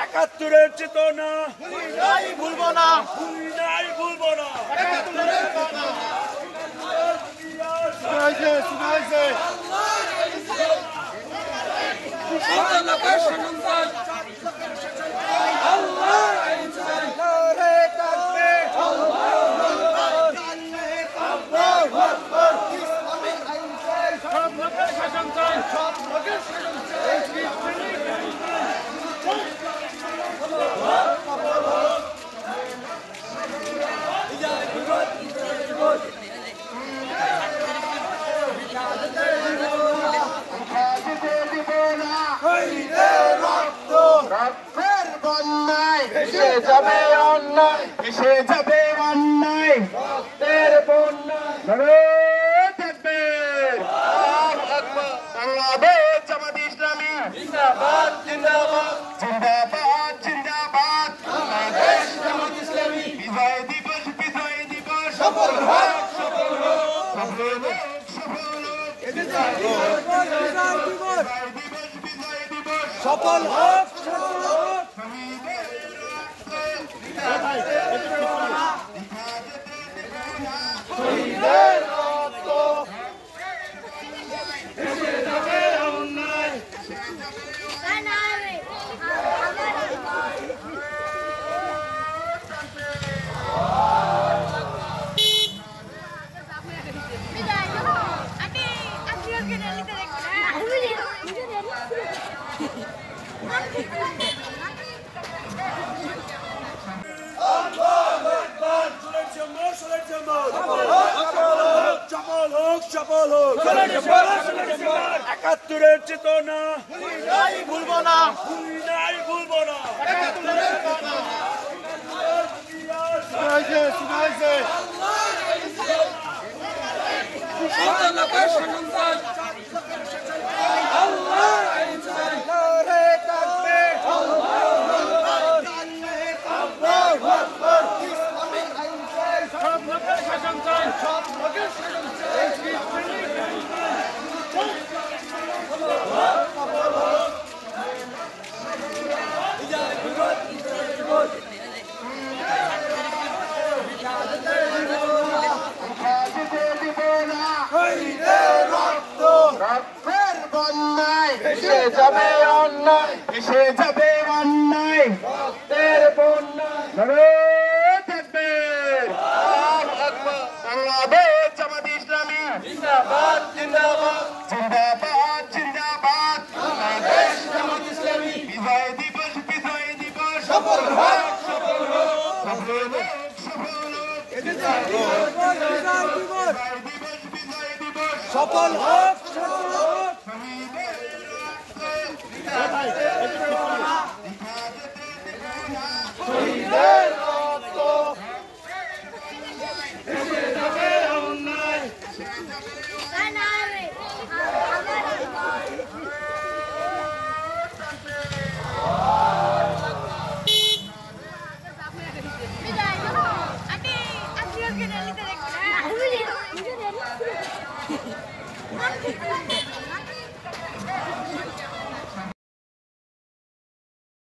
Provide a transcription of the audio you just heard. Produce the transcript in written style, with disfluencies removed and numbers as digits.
একাত্তরের চেতনা ভুলবো না ভুলবো না যাবে অন্যায় ভেসে যাবে অন্যায় রক্তের বন্যায় থাকবে বাংলাদেশ জামাত ইসলামী জিন্দাবাদ জিন্দাবাদ জিন্দাবাদ জিন্দাবাদ বাংলাদেশ জামাত ইসলামী বিজয় দিবস সফল হোক সফল হোক সফল হোক সফল হোক বিজয় দিবস সফল হোক একাত্তরের চেতনা ভুলবো না ভুলবো না ভেসে যাবে অন্যায় ভেসে যাবে অন্যায় রক্তের বন্যায় থাকবে বাংলাদেশ জামাত ইসলামী জিন্দাবাদ জিন্দাবাদ জিন্দাবাদ জিন্দাবাদ বাংলাদেশ জামাত ইসলামী বিজয় দিবস সফল হোক সফল হোক সফল হোক সফল হোক বিজয় দিবস সফল হোক